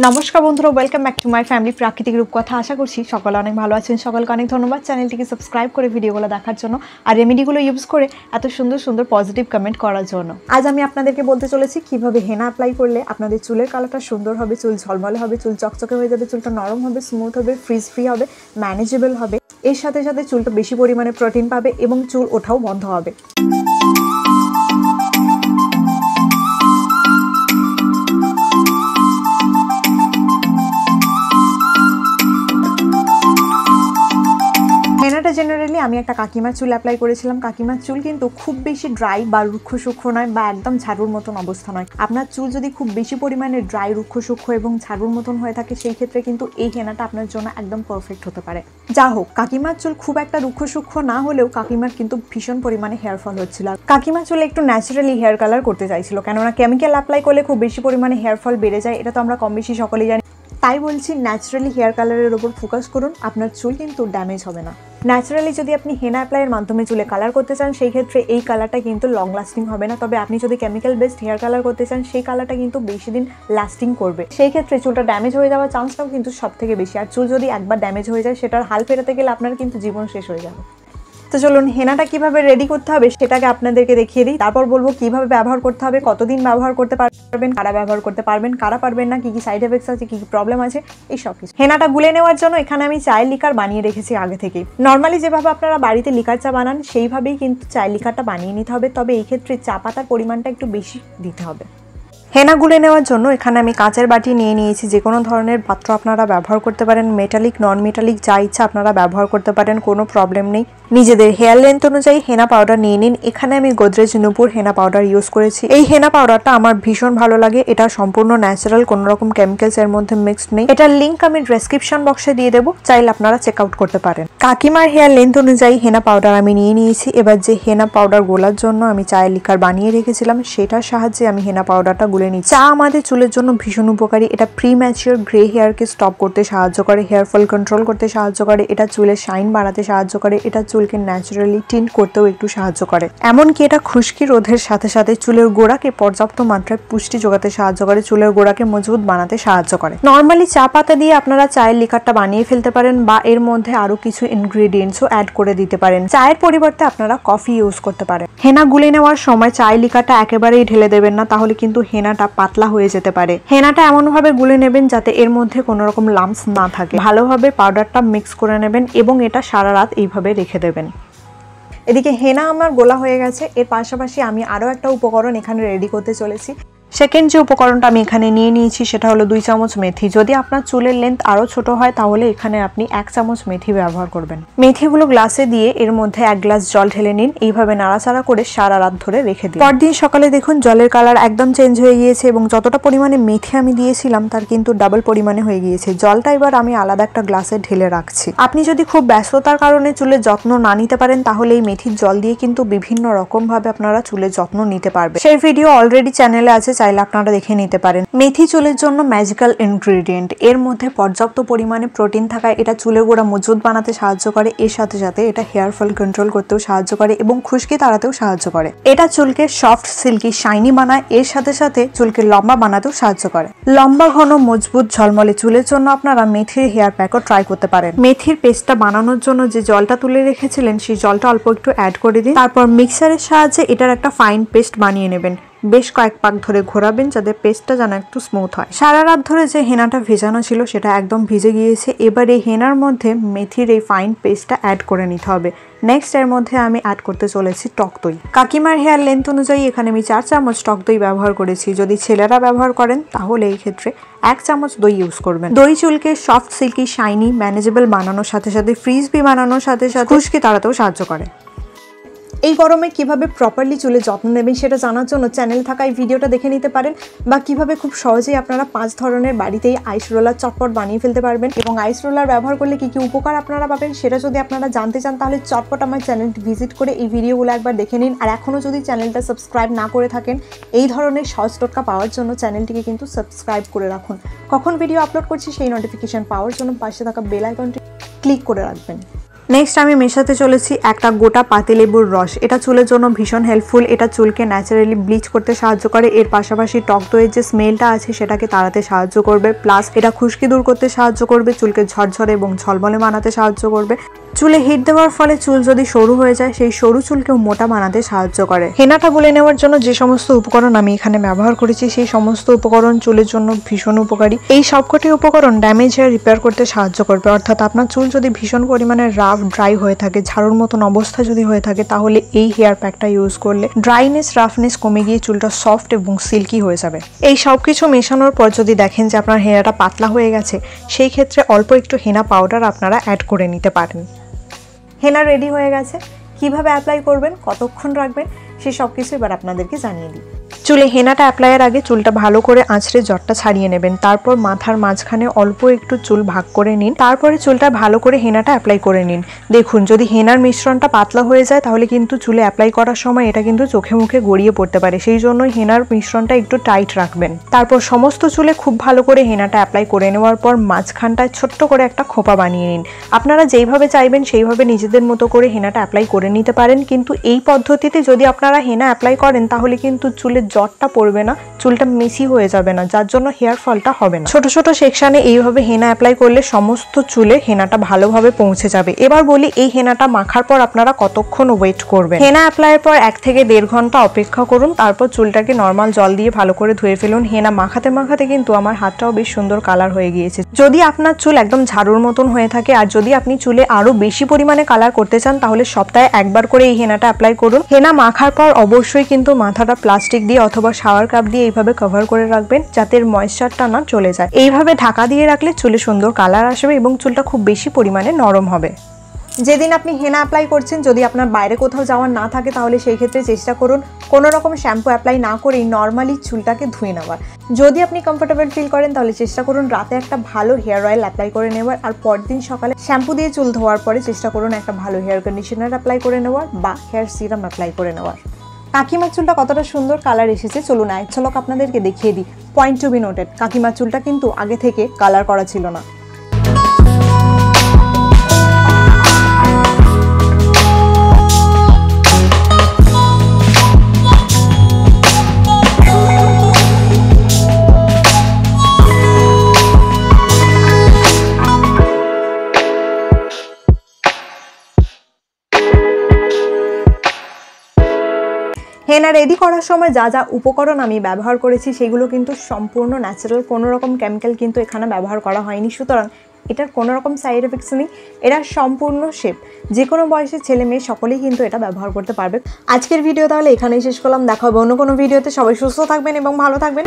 নমস্কার বন্ধুরা, welcome back to my family প্রাকৃতিক রূপকথা। আশা করছি সকলে অনেক ভালো আছেন। সকলকে অনেক ধন্যবাদ চ্যানেলটিকে সাবস্ক্রাইব করে ভিডিওগুলো দেখার জন্য আর রেমেডিগুলো ইউজ করে এত সুন্দর সুন্দর পজিটিভ কমেন্ট করার জন্য। আজ আমি আপনাদেরকে বলতে চলেছি কিভাবে হেনা অ্যাপ্লাই করলে আপনাদের চুলের কালারটা সুন্দর হবে, চুল ঝলমলে হবে, চুল চকচকে হয়ে যাবে, চুলটা নরম হবে, স্মুথ হবে, ফ্রিজ ফ্রি হবে, ম্যানেজেবল হবে। এর সাথে সাথে চুলটা বেশি পরিমাণে প্রোটিন পাবে এবং চুল ওঠাও বন্ধ হবে। হেনাটা জেনারেলি আমি একটা কাকিমার চুল অ্যাপ্লাই করেছিলাম। কাকিমার চুল কিন্তু খুব বেশি ড্রাই বা রুক্ষ সূক্ষ্ম নয় বা একদম ঝাড়ুর মতন অবস্থা নয়। আপনার চুল যদি খুব বেশি পরিমাণে ড্রাই, রুক্ষ সূক্ষ্ম এবং ঝাড়ুর মতন হয়ে থাকে, সেই ক্ষেত্রে কিন্তু এই হেনাটা আপনার জন্য একদম পারফেক্ট হতে পারে। যা হোক, কাকিমার চুল খুব একটা রুক্ষ সূক্ষ্ম না হলেও কাকিমার কিন্তু ভীষণ পরিমাণে হেয়ার ফল হচ্ছিল। কাকিমার চুলে একটু ন্যাচারালি হেয়ার কালার করতে চাইছিল, কেননা কেমিক্যাল অ্যাপ্লাই করলে খুব বেশি পরিমাণে হেয়ার ফল বেড়ে যায়, এটা তো আমরা কম বেশি সকলেই জানি। তাই বলছি, ন্যাচারালি হেয়ার কালারের উপর ফোকাস করুন, আপনার চুল কিন্তু ড্যামেজ হবে না। ন্যাচারালি যদি আপনি হেনা অ্যাপ্লাইয়ের মাধ্যমে চুলে কালার করতে চান, সেই ক্ষেত্রে এই কালারটা কিন্তু লং লাস্টিং হবে না। তবে আপনি যদি কেমিক্যাল বেসড হেয়ার কালার করতে চান, সেই কালারটা কিন্তু বেশি দিন লাস্টিং করবে। সেই ক্ষেত্রে চুলটা ড্যামেজ হয়ে যাওয়ার চান্সটাও কিন্তু সব থেকে বেশি। আর চুল যদি একবার ড্যামেজ হয়ে যায়, সেটার হাল ফেরাতে গেলে আপনার কিন্তু জীবন শেষ হয়ে যাবে। তো চলুন, হেনাটা কিভাবে রেডি করতে হবে সেটাকে আপনাদেরকে দেখিয়ে দিই। তারপর বলবো কিভাবে ব্যবহার করতে হবে, কতদিন ব্যবহার করতে পারবেন, কারা ব্যবহার করতে পারবেন, কারা পারবেন না, কি কি সাইড এফেক্টস আছে, কি কি প্রবলেম আছে, এই সব কিছু। হেনাটা গুলে নেওয়ার জন্য এখানে আমি চায়ের লিকার বানিয়ে রেখেছি আগে থেকেই। নর্মালি যেভাবে আপনারা বাড়িতে লিকার চা বানান, সেইভাবেই কিন্তু চায়ের লিকারটা বানিয়ে নিতে হবে। তবে এই ক্ষেত্রে চা পাতার পরিমাণটা একটু বেশি দিতে হবে। হেনা গুলে নেওয়ার জন্য এখানে আমি কাঁচের বাটি নিয়ে নিয়েছি। যে কোনো ধরনের পাত্র আপনারা ব্যবহার করতে পারেন, মেটালিক, নন মেটালিক, যা ইচ্ছা আপনারা ব্যবহার করতে পারেন, কোনো প্রবলেম নেই। নিজেদের হেয়ার লেন্থ অনুযায়ী হেনা পাউডার নিয়ে নিন। এখানে আমি গোদরেজ নূপুর হেনা পাউডার ইউজ করেছি। এই হেনা পাউডারটা আমার ভীষণ ভালো লাগে। এটা সম্পূর্ণ ন্যাচারাল, কোনো রকম কেমিক্যালস এর মধ্যে মিক্সড নেই। এটার লিঙ্ক আমি ডেসক্রিপশন বক্সে দিয়ে দেবো, চাইলে আপনারা চেক আউট করতে পারেন। কাকিমার হেয়ার লেন্থ অনুযায়ী হেনা পাউডার আমি নিয়ে নিয়েছি। এবার যে হেনা পাউডার গোলার জন্য আমি চায়ের লিকার বানিয়ে রেখেছিলাম, সেটার সাহায্যে আমি হেনা পাউডারটা গুলে নিচ্ছি। চা আমাদের চুলের জন্য ভীষণ উপকারী। এটা প্রি ম্যাচিওর গ্রে হেয়ারকে স্টপ করতে সাহায্য করে, হেয়ার ফল কন্ট্রোল করতে সাহায্য করে, এটা চুলের শাইন বাড়াতে সাহায্য করে, এটা চুলকে ন্যাচারালি টিন্ট করতেও একটু সাহায্য করে। এমনকি এটা খুশকি রোধের সাথে সাথে চুলের গোড়াকে পর্যাপ্ত মাত্রায় পুষ্টি যোগাতে সাহায্য করে, চুলের গোড়াকে মজবুত বানাতে সাহায্য করে। নর্মালি চা পাতা দিয়ে আপনারা চায়ের লিকারটা বানিয়ে ফেলতে পারেন বা এর মধ্যে আরো কিছু ইনগ্রেডিয়েন্টসও অ্যাড করে দিতে পারেন। চায়ের পরিবর্তে আপনারা কফি ইউজ করতে পারেন। হেনা গুলে নেওয়ার সময় চায়ের লিকারটা একেবারেই ঢেলে দেবেন না, তাহলে কিন্তু হেনাটা পাতলা হয়ে যেতে পারে। হেনাটা এমন ভাবে গুলে নেবেন যাতে এর মধ্যে কোনো রকম লাম্পস না থাকে। ভালোভাবে পাউডারটা মিক্স করে নেবেন এবং এটা সারা রাত এইভাবে রেখে দেবেন। এদিকে হেনা আমার গোলা হয়ে গেছে। এর পাশাপাশি আমি আরও একটা উপকরণ এখানে রেডি করতে চলেছি। সেকেন্ড যে উপকরণটা আমি এখানে নিয়ে নিয়েছি সেটা হলো 2 চামচ মেথি। যদি আপনার চুলের লেন্থ আরও ছোট হয়, তাহলে এখানে আপনি 1 চামচ মেথি ব্যবহার করবেন। মেথিগুলো গ্লাসে দিয়ে এর মধ্যে 1 গ্লাস জল ঢেলে নিন। এইভাবে নাড়াচাড়া করে সারা রাত ধরে রেখে দিন। পরদিন সকালে দেখুন জলের কালার একদম চেঞ্জ হয়ে গিয়েছে এবং যতটা পরিমাণে মেথি আমি দিয়েছিলাম তার কিন্তু ডাবল পরিমাণে হয়ে গিয়েছে। জলটা এবার আমি আলাদা একটা গ্লাসে ঢেলে রাখছি। আপনি যদি খুব ব্যস্ততার কারণে চুলের যত্ন না নিতে পারেন, তাহলে এই মেথির জল দিয়ে কিন্তু বিভিন্ন রকম ভাবে আপনারা চুলের যত্ন নিতে পারবেন। সেই ভিডিও অলরেডি চ্যানেলে আছে, চাইলে আপনারা দেখে নিতে পারেন। মেথি চুলের জন্য ম্যাজিক্যাল ইনগ্রেডিয়েন্ট। এর মধ্যে পর্যাপ্ত পরিমাণে প্রোটিন থাকায় এটা চুলের গোড়া মজবুত বানাতে সাহায্য করে। এর সাথে সাথে এটা হেয়ার ফল কন্ট্রোল করতেও সাহায্য করে এবং খুশকি তাড়াতেও সাহায্য করে। এটা চুলকে সফট, সিল্কি, শাইনি বানায়। এর সাথে সাথে চুলকে লম্বা বানাতেও সাহায্য করে। লম্বা, ঘন, মজবুত, ঝলমলে চুলের জন্য আপনারা মেথির হেয়ার প্যাকও ট্রাই করতে পারেন। মেথির পেস্টটা বানানোর জন্য যে জলটা তুলে রেখেছিলেন, সেই জলটা অল্প একটু অ্যাড করে দিন। তারপর মিক্সারের সাহায্যে এটার একটা ফাইন পেস্ট বানিয়ে নেবেন। বেশ কয়েক পাক ধরে ঘোরাবেন যাতে পেস্টটা যেন একটু স্মুথ হয়। সারা রাত ধরে যে হেনাটা ভেজানো ছিল সেটা একদম ভিজে গিয়েছে। এবার এই হেনার মধ্যে মেথির এই ফাইন পেস্টটা অ্যাড করে নিতে হবে। নেক্সট এর মধ্যে আমি অ্যাড করতে চলেছি টক দই। কাকিমার হেয়ার লেন্থ অনুযায়ী এখানে আমি 4 চামচ টক দই ব্যবহার করেছি। যদি ছেলেরা ব্যবহার করেন তাহলে এই ক্ষেত্রে 1 চামচ দই ইউজ করবেন। দই চুলকে সফট, সিল্কি, শাইনি, ম্যানেজেবল বানানোর সাথে সাথে ফ্রিজবি বানানোর সাথে সাথে খুশকি তাড়াতেও সাহায্য করে। এই গরমে কিভাবে প্রপারলি চুলে যত্ন নেবেন সেটা জানার জন্য চ্যানেলে থাকা এই ভিডিওটা দেখে নিতে পারেন, বা কিভাবে খুব সহজেই আপনারা 5 ধরনের বাড়িতেই আইস রোলার চটপট বানিয়ে ফেলতে পারবেন এবং আইস রোলার ব্যবহার করলে কি কি উপকার আপনারা পাবেন সেটা যদি আপনারা জানতে চান, তাহলে চটপট আমার চ্যানেলটি ভিজিট করে এই ভিডিওগুলো একবার দেখে নিন। আর এখনও যদি চ্যানেলটা সাবস্ক্রাইব না করে থাকেন, এই ধরনের সহজ টোটকা পাওয়ার জন্য চ্যানেলটিকে কিন্তু সাবস্ক্রাইব করে রাখুন। কখন ভিডিও আপলোড করছি সেই নোটিফিকেশন পাওয়ার জন্য পাশে থাকা বেল আইকনটি ক্লিক করে রাখবেন। নেক্সট আমি মেশাতে চলেছি একটা গোটা পাতিলেবুর রস। এটা চুলের জন্য ভীষণ হেল্পফুল। এটা চুলকে ন্যাচারালি ব্লিচ করতে সাহায্য করে। এর পাশাপাশি টক দইয়ের যে স্মেলটা আছে সেটাকে তাড়াতে সাহায্য করবে, প্লাস এটা খুশকি দূর করতে সাহায্য করবে, চুলকে ঝরঝরে এবং ঝলমলে বানাতে সাহায্য করবে। চুলে হিট দেওয়ার ফলে চুল যদি সরু হয়ে যায় সেই সরু চুলকেও মোটা বানাতে সাহায্য করে। হেনাটা গুলে নেওয়ার জন্য যে সমস্ত উপকরণ আমি এখানে ব্যবহার করেছি সেই সমস্ত উপকরণ চুলের জন্য ভীষণ উপকারী। এই সবকটি উপকরণ ড্যামেজ হেয়ার রিপেয়ার করতে সাহায্য করবে। অর্থাৎ আপনার চুল যদি ভীষণ পরিমাণে রাফ ড্রাই হয়ে থাকে, ঝাড়ুর মতন অবস্থা যদি হয়ে থাকে, তাহলে এই হেয়ার প্যাকটা ইউজ করলে ড্রাইনেস রাফনেস কমে গিয়ে চুলটা সফট এবং সিল্কি হয়ে যাবে। এই সব কিছু মেশানোর পর যদি দেখেন যে আপনার হেয়ারটা পাতলা হয়ে গেছে, সেই ক্ষেত্রে অল্প একটু হেনা পাউডার আপনারা অ্যাড করে নিতে পারেন। হেনা রেডি হয়ে গেছে। কিভাবে অ্যাপ্লাই করবেন, কতক্ষণ রাখবেন, সে সব কিছু এবার আপনাদেরকে জানিয়ে দিই। চুলে হেনাটা অ্যাপ্লাইয়ের আগে চুলটা ভালো করে আঁচড়ে জটটা ছাড়িয়ে নেবেন। তারপর মাথার মাঝখানে অল্প একটু চুল ভাগ করে নিন। তারপরে চুলটা ভালো করে হেনাটা অ্যাপ্লাই করে নিন। দেখুন, যদি হেনার মিশ্রণটা পাতলা হয়ে যায় তাহলে কিন্তু চুলে অ্যাপ্লাই করার সময় এটা কিন্তু চোখে মুখে গড়িয়ে পড়তে পারে। সেই জন্য হেনার মিশ্রণটা একটু টাইট রাখবেন। তারপর সমস্ত চুলে খুব ভালো করে হেনাটা অ্যাপ্লাই করে নেওয়ার পর মাঝখানটায় ছোট্ট করে একটা খোপা বানিয়ে নিন। আপনারা যেইভাবে চাইবেন সেইভাবে নিজেদের মতো করে হেনাটা অ্যাপ্লাই করে নিতে পারেন, কিন্তু এই পদ্ধতিতে যদি আপনারা হেনা অ্যাপ্লাই করেন তাহলে কিন্তু চুলের জটটা পড়বে না, চুলটা মেসি হয়ে যাবে না, যার জন্য হেয়ার ফলটা হবে না। ছোট ছোট সেকশনে এইভাবে হেনা অ্যাপ্লাই করলে সমস্ত চুলে হেনাটা ভালোভাবে পৌঁছে যাবে। এবার বলি, এই হেনাটা মাখার পর আপনারা কতক্ষণ ওয়েট করবেন। হেনা অ্যাপ্লাইয়ের পর 1 থেকে 1.5 ঘন্টা অপেক্ষা করুন। তারপর চুলটাকে নর্মাল জল দিয়ে ভালো করে ধুয়ে ফেলুন। হেনা মাখাতে মাখাতে কিন্তু আমার হাতটাও বেশ সুন্দর কালার হয়ে গিয়েছে। যদি আপনার চুল একদম ঝাড়ুর মতন হয়ে থাকে আর যদি আপনি চুলে আরো বেশি পরিমাণে কালার করতে চান তাহলে সপ্তাহে একবার করে এই হেনাটা অ্যাপ্লাই করুন। হেনা মাখার পর অবশ্যই কিন্তু মাথাটা প্লাস্টিক দিয়ে অথবা শাওয়ার কাপ দিয়ে এইভাবে কভার করে রাখবেন, যাতে ময়েশ্চারটা না চলে যায়। এইভাবে ঢাকা দিয়ে রাখলে চুলে সুন্দর কালার আসবে এবং চুলটা খুব বেশি পরিমাণে নরম হবে। যেদিন আপনি হেনা অ্যাপ্লাই করছেন, যদি আপনার বাইরে কোথাও যাওয়ার না থাকে তাহলে সেই ক্ষেত্রে চেষ্টা করুন কোনো রকম শ্যাম্পু অ্যাপ্লাই না করেই নর্মালি চুলটাকে ধুয়ে নেওয়ার। যদি আপনি কমফোর্টেবল ফিল করেন তাহলে চেষ্টা করুন রাতে একটা ভালো হেয়ার অয়েল অ্যাপ্লাই করে নেওয়ার, আর পরদিন সকালে শ্যাম্পু দিয়ে চুল ধোয়ার পরে চেষ্টা করুন একটা ভালো হেয়ার কন্ডিশনার অ্যাপ্লাই করে নেওয়ার বা হেয়ার সিরাম অ্যাপ্লাই করে নেওয়ার। কাকিমার চুলটা কতটা সুন্দর কালার এসেছে চলুন এক ঝলক আপনাদেরকে দেখিয়ে দিই। পয়েন্ট টু বি নোটেড, কাকিমার চুলটা কিন্তু আগে থেকে কালার করা ছিল না। হেনা রেডি করার সময় যা যা উপকরণ আমি ব্যবহার করেছি সেগুলো কিন্তু সম্পূর্ণ ন্যাচারাল, কোনো রকম কেমিক্যাল কিন্তু এখানে ব্যবহার করা হয়নি। সুতরাং এটার কোনো রকম সাইড এফেক্টস নেই। এটা সম্পূর্ণ সেফ, যে কোনো বয়সের ছেলে মেয়ে সকলেই কিন্তু এটা ব্যবহার করতে পারবে। আজকের ভিডিও তাহলে এখানেই শেষ করলাম। দেখা হবে অন্য কোনো ভিডিওতে। সবাই সুস্থ থাকবেন এবং ভালো থাকবেন।